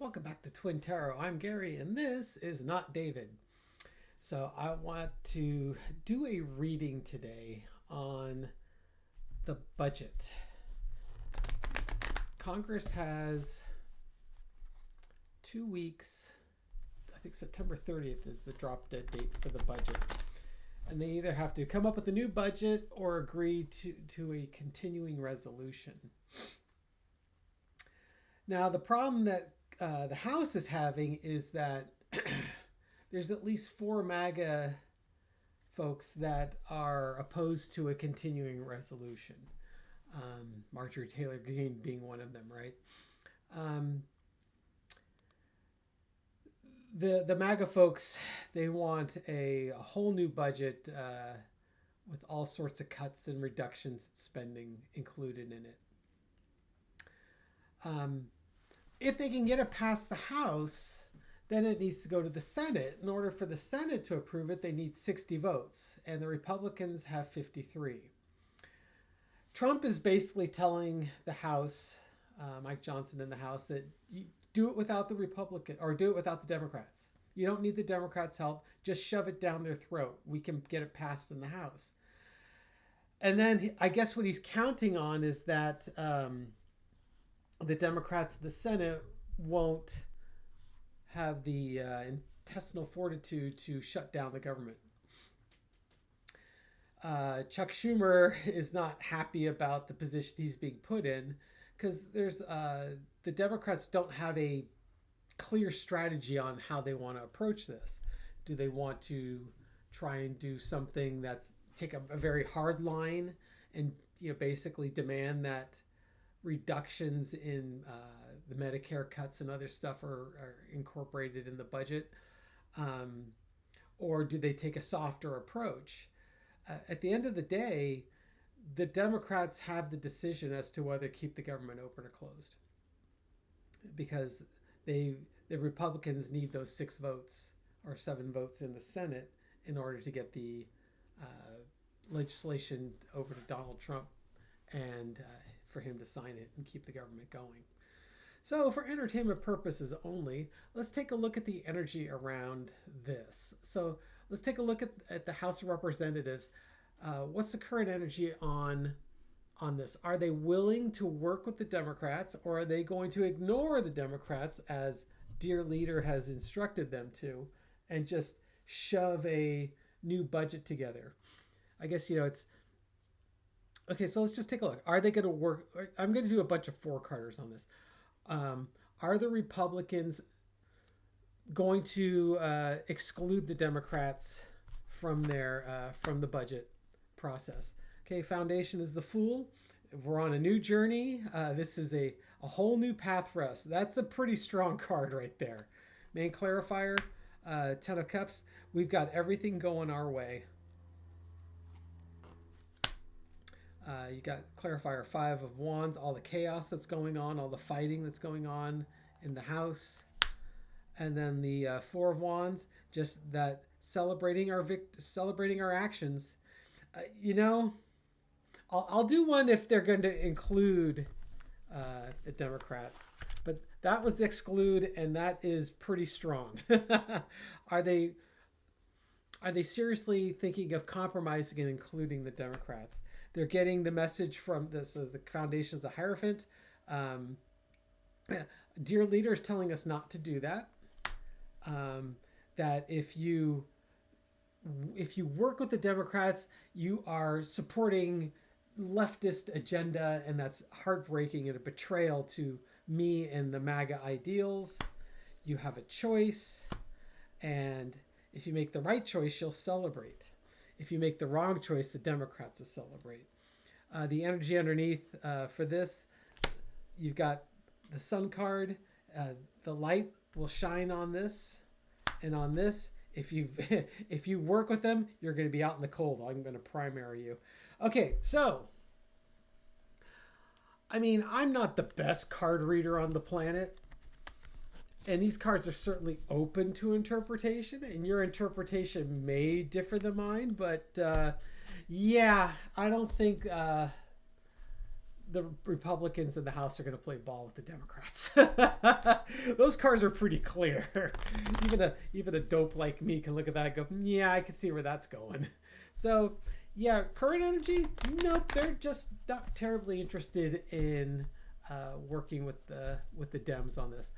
Welcome back to Twin Tarot. I'm Gary, and this is not David. So, I want to do a reading today on the budget. Congress has 2 weeks. I think September 30th is the drop dead date for the budget. And they either have to come up with a new budget or agree to a continuing resolution. Now, the problem that the House is having is that there's at least 4 MAGA folks that are opposed to a continuing resolution. Marjorie Taylor Greene being one of them, right? The MAGA folks, they want a whole new budget with all sorts of cuts and reductions in spending included in it. If they can get it past the House, then it needs to go to the Senate. In order for the Senate to approve it, they need 60 votes, and the Republicans have 53. Trump is basically telling the House, Mike Johnson in the House, that you do it without the Republican or do it without the Democrats. You don't need the Democrats' help. Just shove it down their throat. We can get it passed in the House. And then I guess what he's counting on is that the Democrats in the Senate won't have the intestinal fortitude to shut down the government. Chuck Schumer is not happy about the position he's being put in because there's the Democrats don't have a clear strategy on how they want to approach this. Do they want to try and do something that's take a very hard line and basically demand that reductions in the Medicare cuts and other stuff are incorporated in the budget? Or do they take a softer approach? At the end of the day, the Democrats have the decision as to whether to keep the government open or closed, because the Republicans need those 6 votes or 7 votes in the Senate in order to get the legislation over to Donald Trump and for him to sign it and keep the government going. So for entertainment purposes only, let's take a look at the energy around this. So let's take a look at the House of Representatives. What's the current energy on this? Are they willing to work with the Democrats, or are they going to ignore the Democrats as dear leader has instructed them to and just shove a new budget together? I guess, it's okay. So let's just take a look. Are they going to work? I'm going to do a bunch of 4-carders on this. Are the Republicans going to exclude the Democrats from the budget process? Okay, Foundation is the Fool. We're on a new journey. This is a whole new path for us. That's a pretty strong card right there. Main Clarifier, 10 of Cups. We've got everything going our way. You got Clarifier, 5 of Wands, all the chaos that's going on, all the fighting that's going on in the House. And then the 4 of Wands, just that celebrating our actions. I'll do one if they're going to include the Democrats, but that was exclude, and that is pretty strong. Are they seriously thinking of compromising and including the Democrats? They're getting the message from this. The Foundation is a Hierophant. Dear leader is telling us not to do that. That if you work with the Democrats, you are supporting leftist agenda, and that's heartbreaking and a betrayal to me and the MAGA ideals. You have a choice, and if you make the right choice, you'll celebrate. If you make the wrong choice, the Democrats will celebrate. The energy underneath for this, you've got the Sun card. The light will shine on this and on this. If you work with them, you're going to be out in the cold. I'm going to primary you. Okay, so I'm not the best card reader on the planet, and these cards are certainly open to interpretation, and your interpretation may differ than mine, but I don't think the Republicans in the House are going to play ball with the Democrats. Those cards are pretty clear. Even a dope like me can look at that and go, yeah, I can see where that's going. So yeah, current energy, nope, they're just not terribly interested in working with the Dems on this.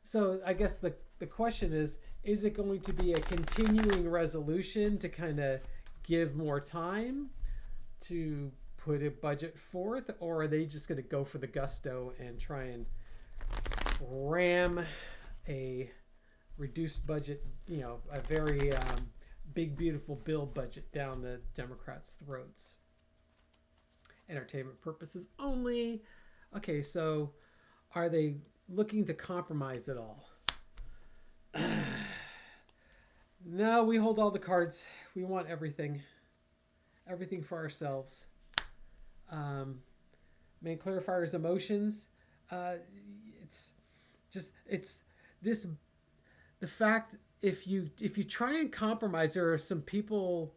So I guess the question is it going to be a continuing resolution to kind of give more time to put a budget forth, or are they just going to go for the gusto and try and ram a reduced budget, a very big beautiful bill budget down the Democrats' throats? Entertainment purposes only. Okay, so are they looking to compromise at all? No, we hold all the cards. We want everything for ourselves. Main clarifier's emotions. It's this, the fact, if you try and compromise, there are some people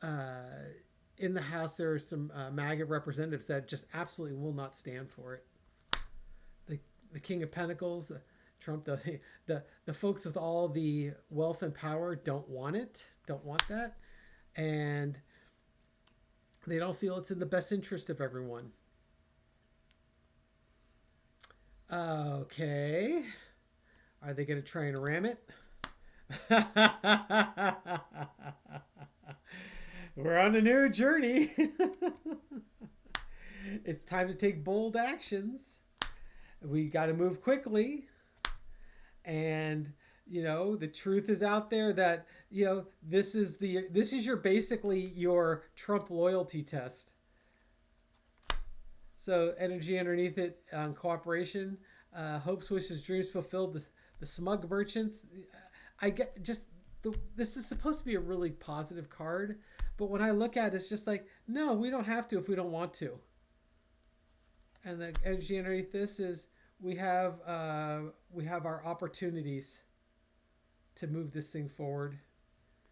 in the House, there are some MAGA representatives that just absolutely will not stand for it. The King of Pentacles, Trump, the folks with all the wealth and power don't want that, and they don't feel it's in the best interest of everyone. Okay, are they going to try and ram it? We're on a new journey. It's time to take bold actions. We got to move quickly. And, the truth is out there that, this is your basically your Trump loyalty test. So energy underneath it, cooperation, hopes, wishes, dreams fulfilled, the smug merchants. I get this is supposed to be a really positive card, but when I look at it, it's just like, no, we don't have to if we don't want to. And the energy underneath this is we have our opportunities to move this thing forward.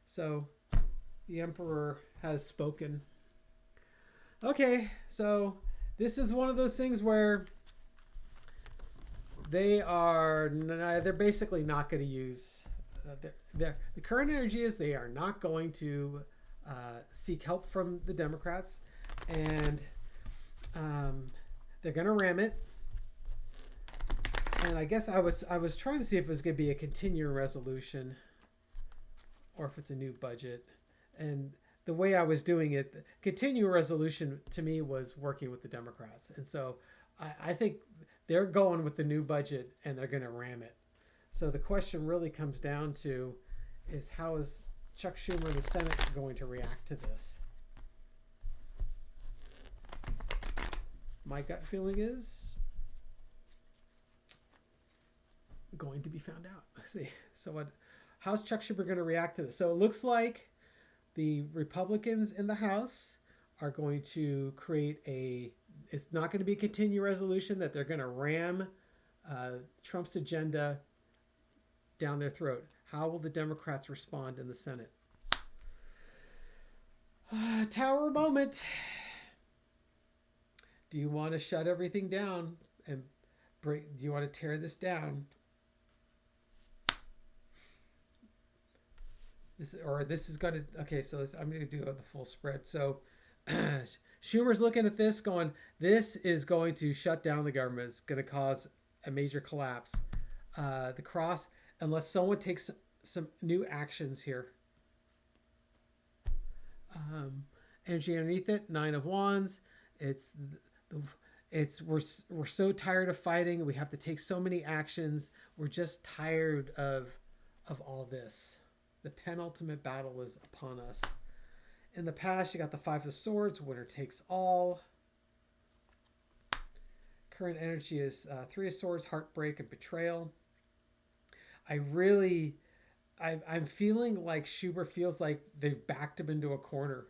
So the Emperor has spoken. Okay, so this is one of those things where they're basically not going to use the current energy is they are not going to seek help from the Democrats, and they're going to ram it. And I guess I was trying to see if it was going to be a continuing resolution or if it's a new budget. And the way I was doing it, the continuing resolution to me was working with the Democrats. And so I think they're going with the new budget and they're going to ram it. So the question really comes down to is how is Chuck Schumer and the Senate going to react to this? My gut feeling is going to be found out. Let's see. So how's Chuck Schumer going to react to this? So it looks like the Republicans in the House are going to create it's not going to be a continuing resolution, that they're going to ram Trump's agenda down their throat. How will the Democrats respond in the Senate? Tower moment. Do you want to shut everything down and do you want to tear this down? This is going to, okay, so I'm going to do the full spread. So Schumer's looking at this going, this is going to shut down the government. It's going to cause a major collapse. The cross, unless someone takes some new actions here. Energy underneath it, 9 of Wands. We're so tired of fighting. We have to take so many actions. We're just tired of all this. The penultimate battle is upon us. In the past, you got the 5 of Swords. Winner takes all. Current energy is 3 of Swords, heartbreak, and betrayal. I'm feeling like Schumer feels like they've backed him into a corner.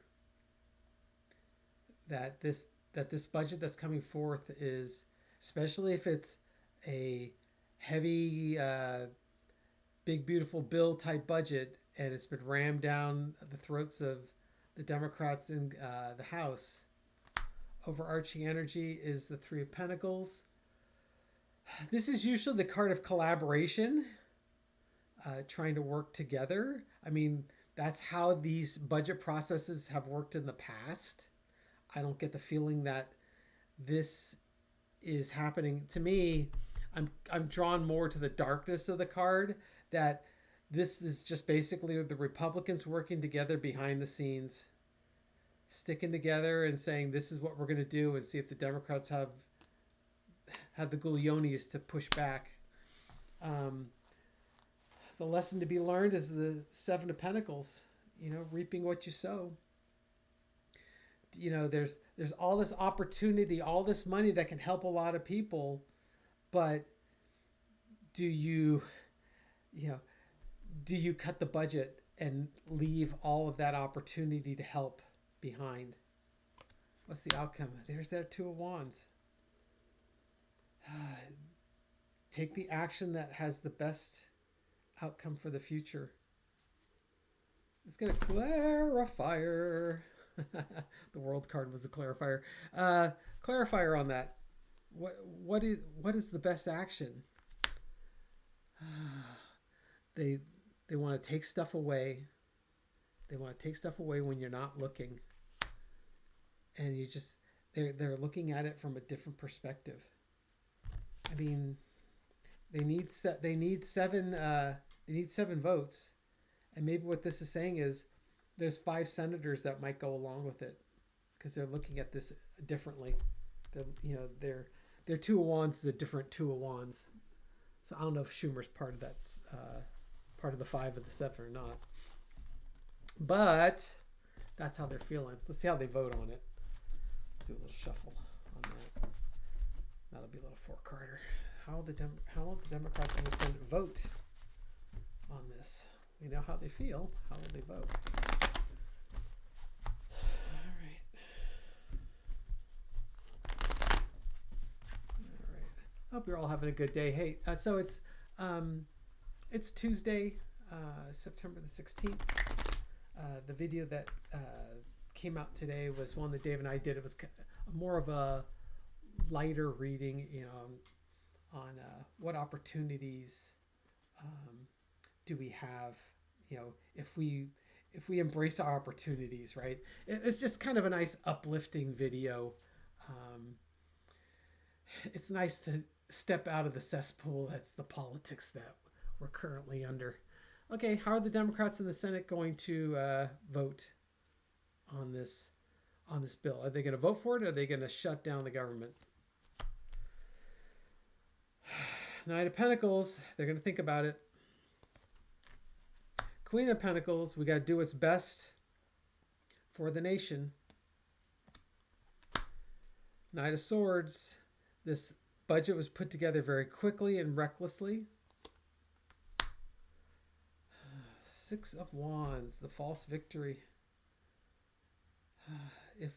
That this budget that's coming forth is, especially if it's a heavy, big beautiful bill type budget, and it's been rammed down the throats of the Democrats in the House. overarching energy is the Three of Pentacles. This is usually the card of collaboration, trying to work together. I mean, that's how these budget processes have worked in the past. I don't get the feeling that this is happening. To me, I'm drawn more to the darkness of the card, that this is just basically the Republicans working together behind the scenes, sticking together and saying this is what we're going to do, and see if the Democrats have the gulliones to push back. The lesson to be learned is the Seven of Pentacles, reaping what you sow. There's all this opportunity, all this money that can help a lot of people, but do you cut the budget and leave all of that opportunity to help behind? What's the outcome? There's that Two of Wands. Take the action that has the best outcome for the future. It's going to clarifier. The World card was a clarifier. Clarifier on that. What is the best action? They want to take stuff away. They want to take stuff away when you're not looking, and they're looking at it from a different perspective. I mean, they need 7 votes, and maybe what this is saying is there's 5 senators that might go along with it because they're looking at this differently. Their Two of Wands is a different Two of Wands. So I don't know if Schumer's part of that's part of the 5 of the 7 or not. But that's how they're feeling. Let's see how they vote on it. Do a little shuffle on that. That'll be a little 4-carder. How will the Democrats in the Senate vote on this? We know how they feel. How will they vote? All right. I hope you're all having a good day. Hey, so it's Tuesday, September the 16th. The video that came out today was one that Dave and I did. It was more of a lighter reading, on what opportunities do we have, if we embrace our opportunities, right? It's just kind of a nice uplifting video. It's nice to step out of the cesspool that's the politics that we're currently under. Okay, how are the Democrats in the Senate going to vote on this bill? Are they going to vote for it, or are they going to shut down the government? Knight of Pentacles, they're going to think about it. Queen of Pentacles, we got to do what's best for the nation. Knight of Swords, this budget was put together very quickly and recklessly. Six of Wands, the false victory. If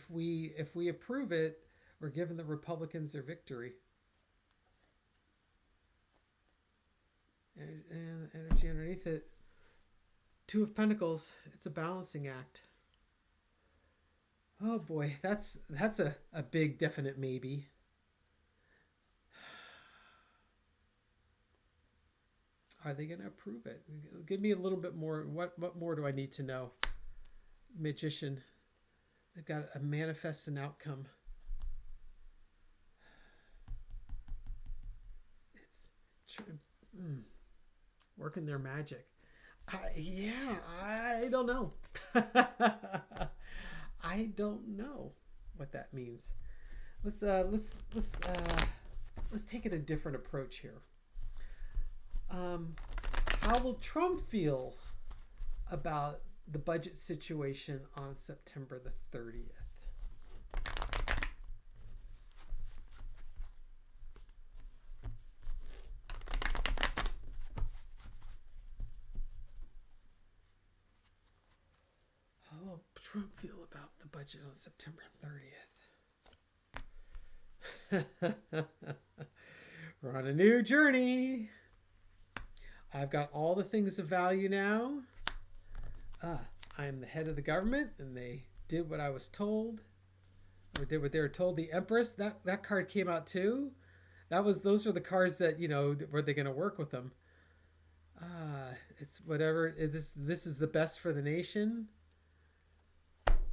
we approve it, we're giving the Republicans their victory. And energy underneath it. Two of Pentacles. It's a balancing act. Oh boy, that's a big definite maybe. Are they going to approve it? Give me a little bit more. What more do I need to know? Magician. They've got a manifest an outcome. It's working their magic. I don't know. I don't know what that means. Let's take it a different approach here. How will Trump feel about the budget situation on September the 30th? How will Trump feel about the budget on September 30th? We're on a new journey. I've got all the things of value now. I am the head of the government, and they did what I was told. or did what they were told. The Empress, that card came out too. Those were the cards that, were they going to work with them? It's whatever. This is the best for the nation,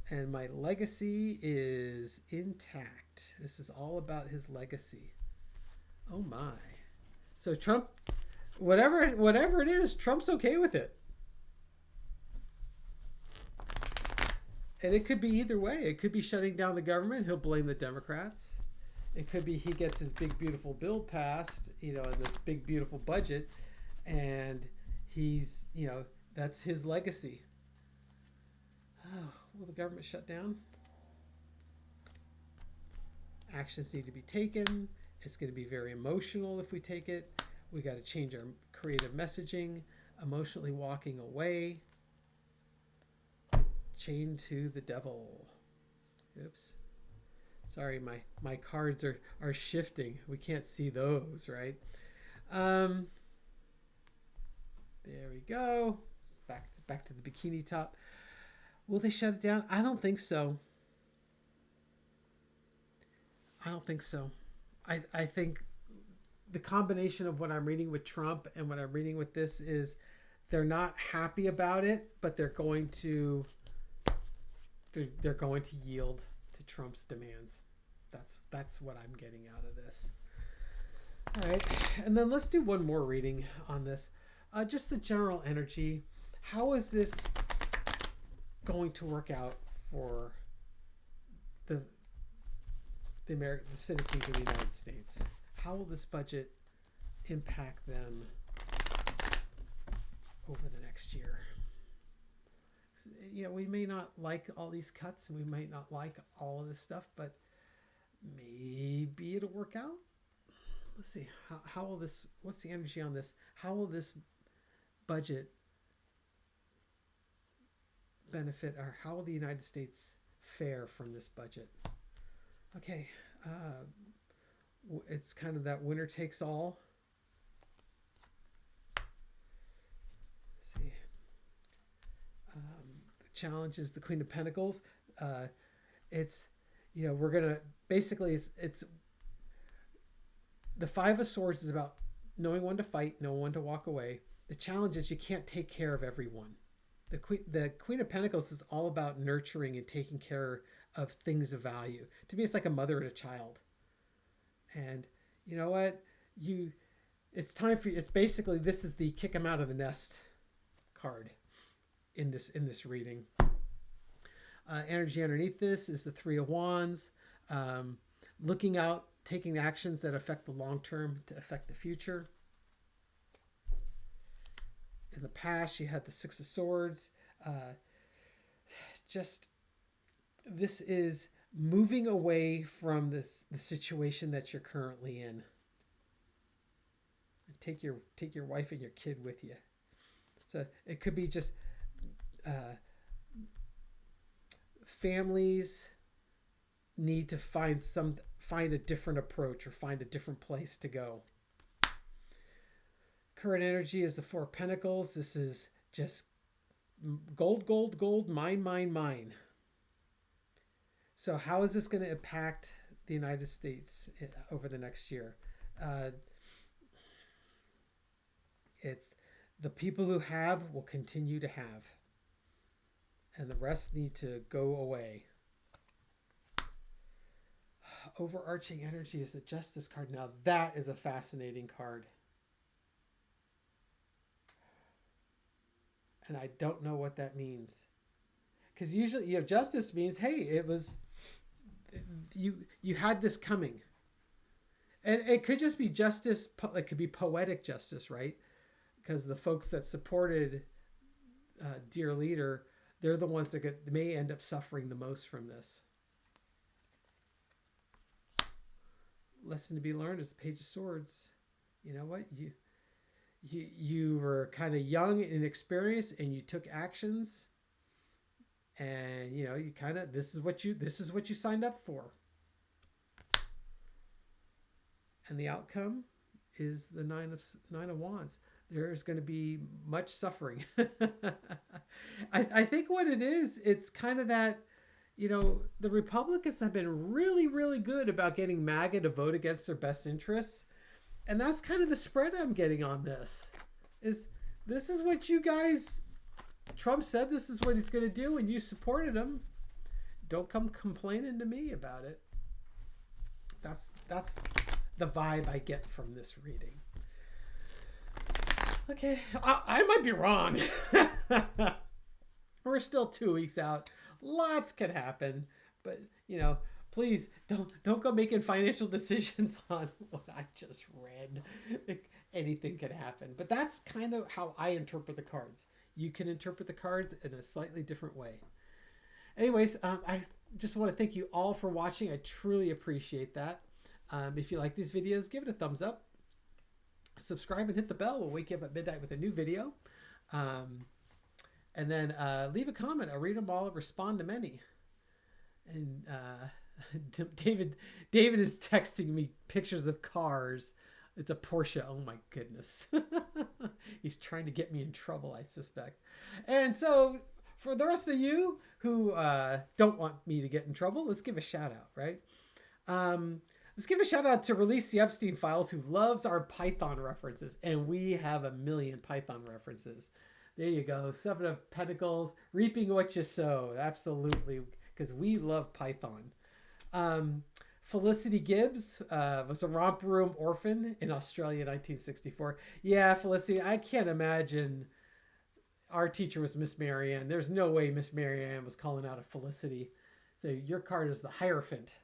and my legacy is intact. This is all about his legacy. Oh my! So Trump, whatever it is, Trump's okay with it. And it could be either way. It could be shutting down the government. He'll blame the Democrats. It could be he gets his big, beautiful bill passed, in this big, beautiful budget, and he's, that's his legacy. Oh, will the government shut down? Actions need to be taken. It's going to be very emotional if we take it. We got to change our creative messaging. Emotionally walking away. Chained to the devil. Oops. Sorry, my cards are shifting. We can't see those, right? There we go. Back to the bikini top. Will they shut it down? I don't think so. I think the combination of what I'm reading with Trump and what I'm reading with this is they're not happy about it, but they're going to yield to Trump's demands. That's what I'm getting out of this. All right, and then let's do one more reading on this. Just the general energy. How is this going to work out for the citizens of the United States? How will this budget impact them over the next year? We may not like all these cuts, and we might not like all of this stuff, but maybe it'll work out. Let's see. How will this? What's the energy on this? How will this budget benefit, or how will the United States fare from this budget? Okay, it's kind of that winner takes all. Let's see. The challenge is the Queen of Pentacles. It's, we're gonna basically it's the Five of Swords is about knowing when to fight, knowing when to walk away. The challenge is you can't take care of everyone. The Queen of Pentacles is all about nurturing and taking care of things of value. To me, it's like a mother and a child. And you know what? It's time for you. It's basically, this is the kick them out of the nest card in this reading. Energy underneath this is the Three of Wands. Looking out, taking actions that affect the long term to affect the future. In the past, you had the Six of Swords. This is moving away from the situation that you're currently in. And take your wife and your kid with you. So it could be just families need to find a different approach or find a different place to go. Current energy is the Four of Pentacles. This is just gold, gold, gold, mine, mine, mine. So how is this going to impact the United States over the next year? It's the people who have will continue to have, and the rest need to go away. Overarching energy is the Justice card. Now that is a fascinating card. And I don't know what that means. Because usually, justice means, hey, it was, you had this coming. And it could just be justice, it could be poetic justice, right? Because the folks that supported Dear Leader, they're the ones that may end up suffering the most from this. Lesson to be learned is the Page of Swords. You know what? You were kind of young and inexperienced, and you took actions, and you kind of this is what you signed up for, and the outcome is the Nine of Wands. There's going to be much suffering. I think what it is, it's kind of that the Republicans have been really, really good about getting MAGA to vote against their best interests. And that's kind of the spread I'm getting on this. This is what you guys, Trump said this is what he's going to do, and you supported him. Don't come complaining to me about it. That's the vibe I get from this reading. Okay, I might be wrong. We're still 2 weeks out. Lots could happen, but please don't go making financial decisions on what I just read. Anything could happen, but that's kind of how I interpret the cards. You can interpret the cards in a slightly different way. Anyways, I just want to thank you all for watching. I truly appreciate that. If you like these videos, give it a thumbs up. Subscribe and hit the bell. We'll wake you up at midnight with a new video. And then leave a comment. I'll read them all and respond to many. And David is texting me pictures of cars. It's a Porsche. Oh my goodness. He's trying to get me in trouble, I suspect. And so for the rest of you who don't want me to get in trouble, let's give a shout out, right? Let's give a shout out to Release the Epstein Files, who loves our Python references. And we have a million Python references. There you go. Seven of Pentacles, reaping what you sow. Absolutely, because we love Python. Felicity Gibbs was a romper room orphan in Australia in 1964. Yeah, Felicity, I can't imagine our teacher was Miss Marianne. There's no way Miss Marianne was calling out a Felicity. So your card is the Hierophant.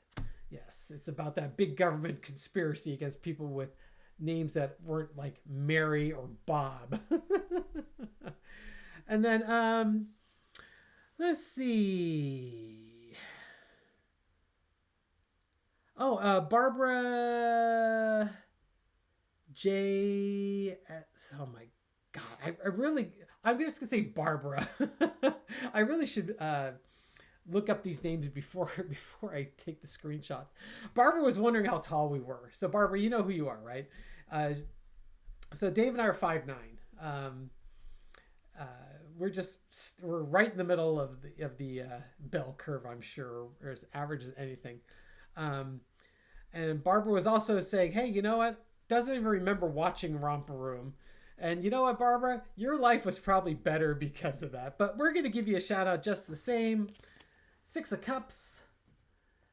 Yes, it's about that big government conspiracy against people with names that weren't like Mary or Bob. And then let's see. Oh, Barbara J. Oh my God, I'm just gonna say Barbara. I really should look up these names before I take the screenshots. Barbara was wondering how tall we were. So Barbara, you know who you are, right? So Dave and I are 5'9". We're right in the middle of the bell curve, I'm sure, or as average as anything. And Barbara was also saying, hey, you know what? Doesn't even remember watching Romper Room. And you know what, Barbara? Your life was probably better because of that. But we're going to give you a shout out just the same. 6 of Cups.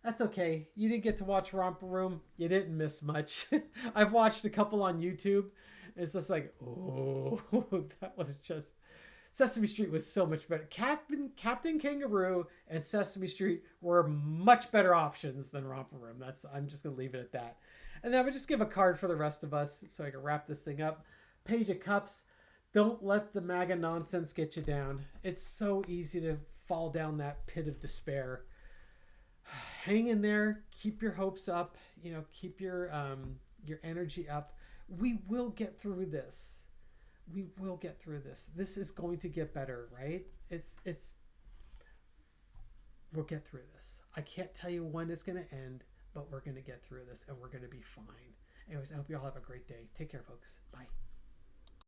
That's okay. You didn't get to watch Romper Room. You didn't miss much. I've watched a couple on YouTube. It's just like, oh, that was just... Sesame Street was so much better. Captain Kangaroo and Sesame Street were much better options than Romper Room. I'm just going to leave it at that. And then I would just give a card for the rest of us so I can wrap this thing up. Page of Cups. Don't let the MAGA nonsense get you down. It's so easy to fall down that pit of despair. Hang in there. Keep your hopes up. Keep your energy up. We will get through this. We will get through this. This is going to get better, right? We'll get through this. I can't tell you when it's going to end, but we're going to get through this and we're going to be fine. Anyways, I hope you all have a great day. Take care, folks. Bye.